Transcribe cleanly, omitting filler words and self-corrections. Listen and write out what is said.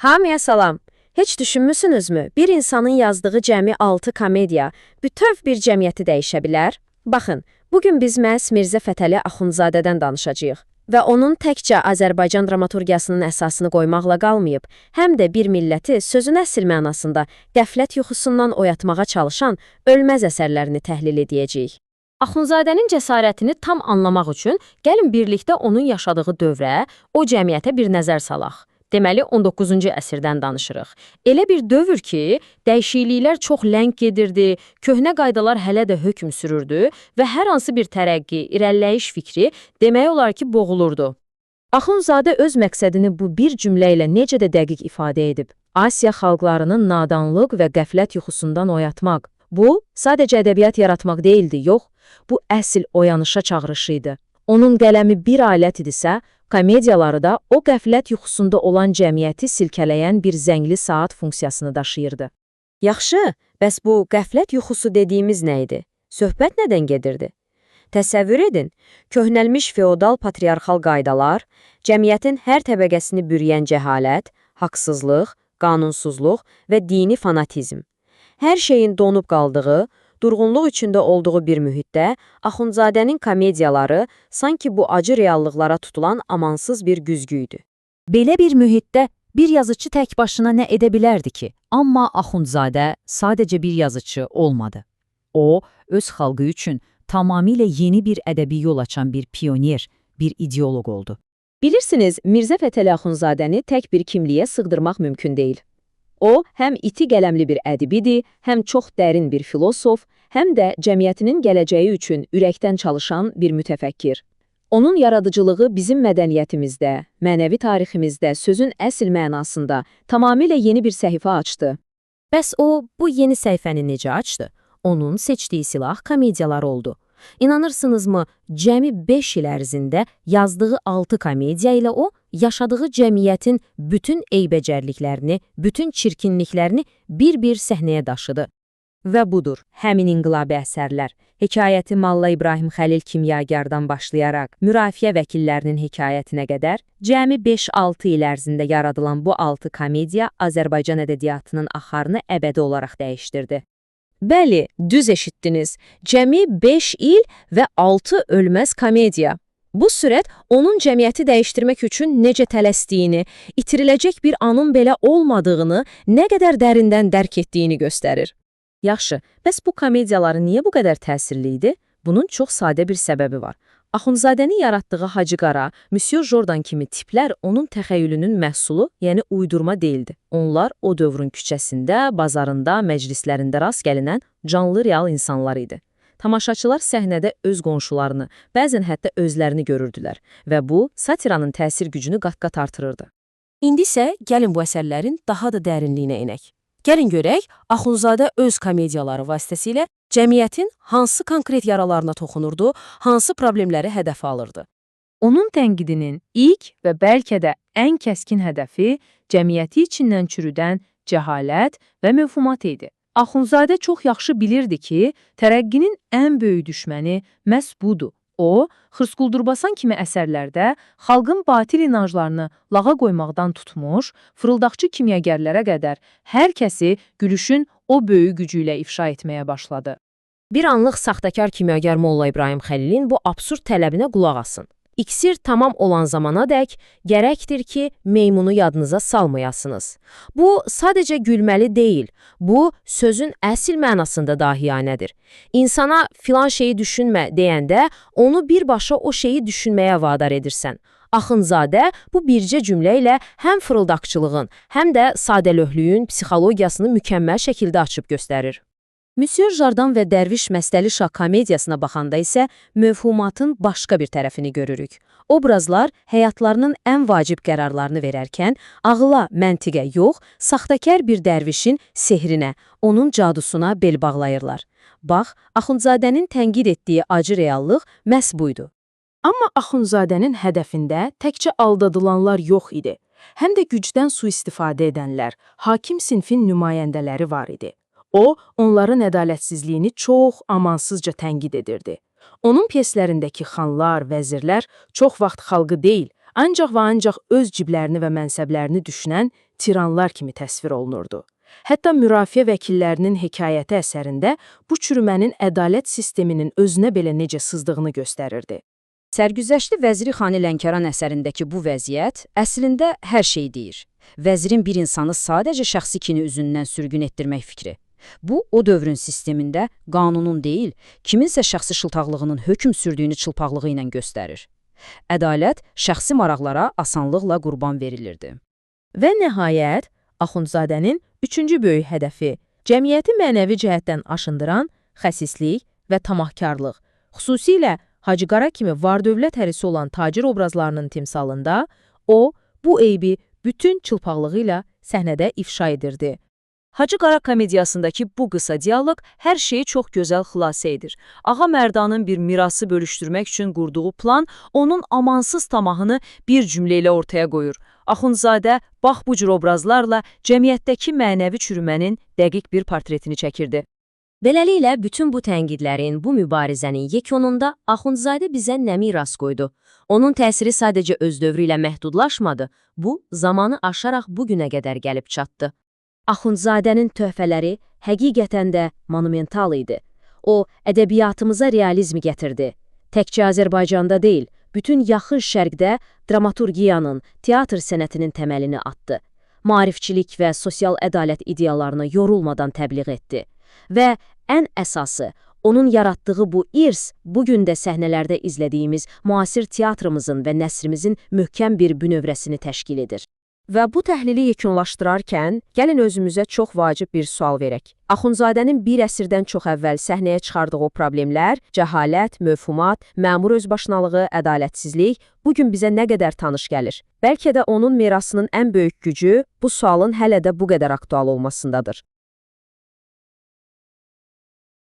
Hamıya salam. Heç düşünmüsünüzmü? Bir insanın yazdığı cəmi 6 komediya bütöv bir cəmiyyəti dəyişə bilər? Baxın, bugün biz məhz Mirzə Fətəli Axundzadədən danışacağıq. Və onun təkcə Azərbaycan dramaturgiyasının əsasını qoymaqla qalmayıb, həm də bir milləti sözün əsl mənasında qəflət yuxusundan oyatmağa çalışan ölməz əsərlərini təhlil edəcəyik. Axundzadənin cəsarətini tam anlamaq üçün gəlin birlikdə onun yaşadığı dövrə, o cəmiyyətə bir nəzər salaq. Deməli, 19-cu əsrdən danışırıq. Elə bir dövr ki, dəyişikliklər çox ləng gedirdi, köhnə qaydalar hələ də hökm sürürdü və hər hansı bir tərəqqi, irəliləyiş fikri demək olar ki, boğulurdu. Axundzadə öz məqsədini bu bir cümlə ilə necə də dəqiq ifadə edib. Asiya xalqlarının nadanlıq və qəflət yuxusundan oyatmaq. Bu, sadəcə ədəbiyyat yaratmaq deyildi, yox, bu əsl oyanışa çağırışı idi. Onun qələmi bir alət idisə, komediyaları da o qəflət yuxusunda olan cəmiyyəti silkələyən bir zəngli saat funksiyasını daşıyırdı. Yaxşı, bəs bu qəflət yuxusu dediyimiz nə idi? Söhbət nədən gedirdi? Təsəvvür edin, köhnəlmiş feodal patriarxal qaydalar, cəmiyyətin hər təbəqəsini bürüyən cəhalət, haqsızlıq, qanunsuzluq və dini fanatizm. Hər şeyin donub qaldığı, durğunluq içində olduğu bir mühitdə Axundzadənin komediyaları sanki bu acı reallıqlara tutulan amansız bir güzgü idi. Belə bir mühitdə bir yazıcı tək başına nə edə bilərdi ki? Amma Axundzadə sadəcə bir yazıcı olmadı. O, öz xalqı üçün tamamilə yeni bir ədəbi yol açan bir pioner, bir ideoloq oldu. Bilirsiniz, Mirzə Fətəli Axundzadəni tək bir kimliyə sığdırmaq mümkün deyil. O, həm iti qələmli bir ədibidir, həm çox dərin bir filosof, həm də cəmiyyətinin gələcəyi üçün ürəkdən çalışan bir mütəfəkkir. Onun yaradıcılığı bizim mədəniyyətimizdə, mənəvi tariximizdə sözün əsl mənasında tamamilə yeni bir səhifə açdı. Bəs o, bu yeni səhifəni necə açdı? Onun seçdiyi silah komediyalar oldu. İnanırsınızmı, cəmi 5 il ərzində yazdığı 6 komediya ilə o, yaşadığı cəmiyyətin bütün eybəcərliklərini, bütün çirkinliklərini bir-bir səhnəyə daşıdı. Və budur, həmin inqilabi əsərlər, hekayəti Molla İbrahim Xəlil Kimyagardan başlayaraq, mürafiə vəkillərinin hekayətinə qədər, cəmi 5-6 il ərzində yaradılan bu 6 komediya Azərbaycan ədəbiyyatının axarını əbədi olaraq dəyişdirdi. Bəli, düz eşitdiniz. Cəmi 5 il və 6 ölməz komediya. Bu sürət onun cəmiyyəti dəyişdirmək üçün necə tələsdiyini, itiriləcək bir anın belə olmadığını, nə qədər dərindən dərk etdiyini göstərir. Yaxşı, bəs bu komediyaları niyə bu qədər təsirli idi? Bunun çox sadə bir səbəbi var. Axundzadənin yaratdığı Hacı Qara, Monsieur Jordan kimi tiplər onun təxəyyülünün məhsulu, yəni uydurma deyildi. Onlar o dövrün küçəsində, bazarında, məclislərində rast gəlinən canlı real insanlar idi. Tamaşaçılar səhnədə öz qonşularını, bəzən hətta özlərini görürdülər və bu, satiranın təsir gücünü qat-qat artırırdı. İndi isə gəlin bu əsərlərin daha da dərinliyinə enək. Gəlin görək, Axundzadə öz komediyaları vasitəsilə cəmiyyətin hansı konkret yaralarına toxunurdu, hansı problemləri hədəfə alırdı. Onun tənqidinin ilk və bəlkə də ən kəskin hədəfi cəmiyyəti içindən çürüdən cəhalət və məfhumat idi. Axundzadə çox yaxşı bilirdi ki, tərəqqinin ən böyük düşməni məhz budur. O, Xırsquldurbasan kimi əsərlərdə xalqın batil inanclarını lağa qoymaqdan tutmuş, fırıldaqçı kimyagərlərə qədər hər kəsi gülüşün o böyük gücü ilə ifşa etməyə başladı. Bir anlıq saxtakar kimyager Molla İbrahim Xəlilin bu absurd tələbinə qulaq asın. İksir tamam olan zamana dək gərəkdir ki, meymunu yadınıza salmayasınız. Bu, sadəcə gülməli deyil, bu, sözün əsl mənasında dahiyanədir. İnsana filan şeyi düşünmə deyəndə, onu birbaşa o şeyi düşünməyə vadar edirsən. Axundzadə bu bircə cümlə ilə həm fırıldaqçılığın, həm də sadəlöhlüyün psixologiyasını mükəmməl şəkildə açıb göstərir. Monsieur Jordan və Dərviş Məstəli Şah komediyasına baxanda isə məfhumatın başqa bir tərəfini görürük. Obrazlar həyatlarının ən vacib qərarlarını verərkən ağıla, məntiqə yox, saxtakar bir dərvişin sehrinə, onun cadusuna bel bağlayırlar. Bax, Axundzadənin tənqid etdiyi acı reallıq məhz buydu. Amma Axundzadənin hədəfində təkcə aldadılanlar yox idi. Həm də gücdən sui-istifadə edənlər, hakim sinfin nümayəndələri var idi. O, onların ədalətsizliyini çox amansızca tənqid edirdi. Onun pyeslərindəki xanlar, vəzirlər çox vaxt xalqı deyil, ancaq və ancaq öz ciblərini və mənsəblərini düşünən tiranlar kimi təsvir olunurdu. Hətta mürafiə vəkillərinin hekayəti əsərində bu çürümənin ədalət sisteminin özünə belə necə sızdığını göstərirdi. Sərgüzəştli Vəziri Xani Lənkəran əsərindəki bu vəziyyət əslində hər şey deyir. Vəzirin bir insanı sadəcə şəxsi kini üzündən sürgün etdirmək fikri. Bu, o dövrün sistemində qanunun deyil, kiminsə şəxsi şıltaqlığının hökm sürdüyünü çılpaqlığı ilə göstərir. Ədalət şəxsi maraqlara asanlıqla qurban verilirdi. Və nəhayət, Axundzadənin üçüncü böyük hədəfi, cəmiyyəti mənəvi cəhətdən aşındıran xəsislik və tamahkarlıq, xüsusilə Hacı Qara kimi var-dövlət hərisi olan tacir obrazlarının timsalında, o, bu eybi bütün çılpaqlığı ilə səhnədə ifşa edirdi. Hacı Qara komediyasındakı bu qısa dialoq hər şeyi çox gözəl xülasə edir. Ağa Mərdanın bir mirası bölüşdürmək üçün qurduğu plan onun amansız tamahını bir cümlə ilə ortaya qoyur. Axundzadə bax bu cür obrazlarla cəmiyyətdəki mənəvi çürümənin dəqiq bir portretini çəkirdi. Beləliklə, bütün bu tənqidlərin, bu mübarizənin yekununda Axundzadə bizə nə miras qoydu? Onun təsiri sadəcə öz dövrü ilə məhdudlaşmadı, bu, zamanı aşaraq bugünə qədər gəlib çatdı. Axundzadənin töhfələri həqiqətən də monumental idi. O, ədəbiyyatımıza realizmi gətirdi. Təkcə Azərbaycanda deyil, bütün yaxın şərqdə dramaturgiyanın, teatr sənətinin təməlini atdı. Maarifçilik və sosial ədalət ideyalarını yorulmadan təbliğ etdi. Və ən əsası, onun yaratdığı bu irs, bugün də səhnələrdə izlədiyimiz müasir teatrımızın və nəsrimizin möhkəm bir bünövrəsini təşkil edir. Və bu təhlili yekunlaşdırarkən, gəlin özümüzə çox vacib bir sual verək. Axundzadənin bir əsrdən çox əvvəl səhnəyə çıxardığı problemlər, cəhalət, mövhumat, məmur özbaşınalığı, ədalətsizlik bugün bizə nə qədər tanış gəlir? Bəlkə də onun mirasının ən böyük gücü bu sualın hələ də bu qədər aktual olmasındadır.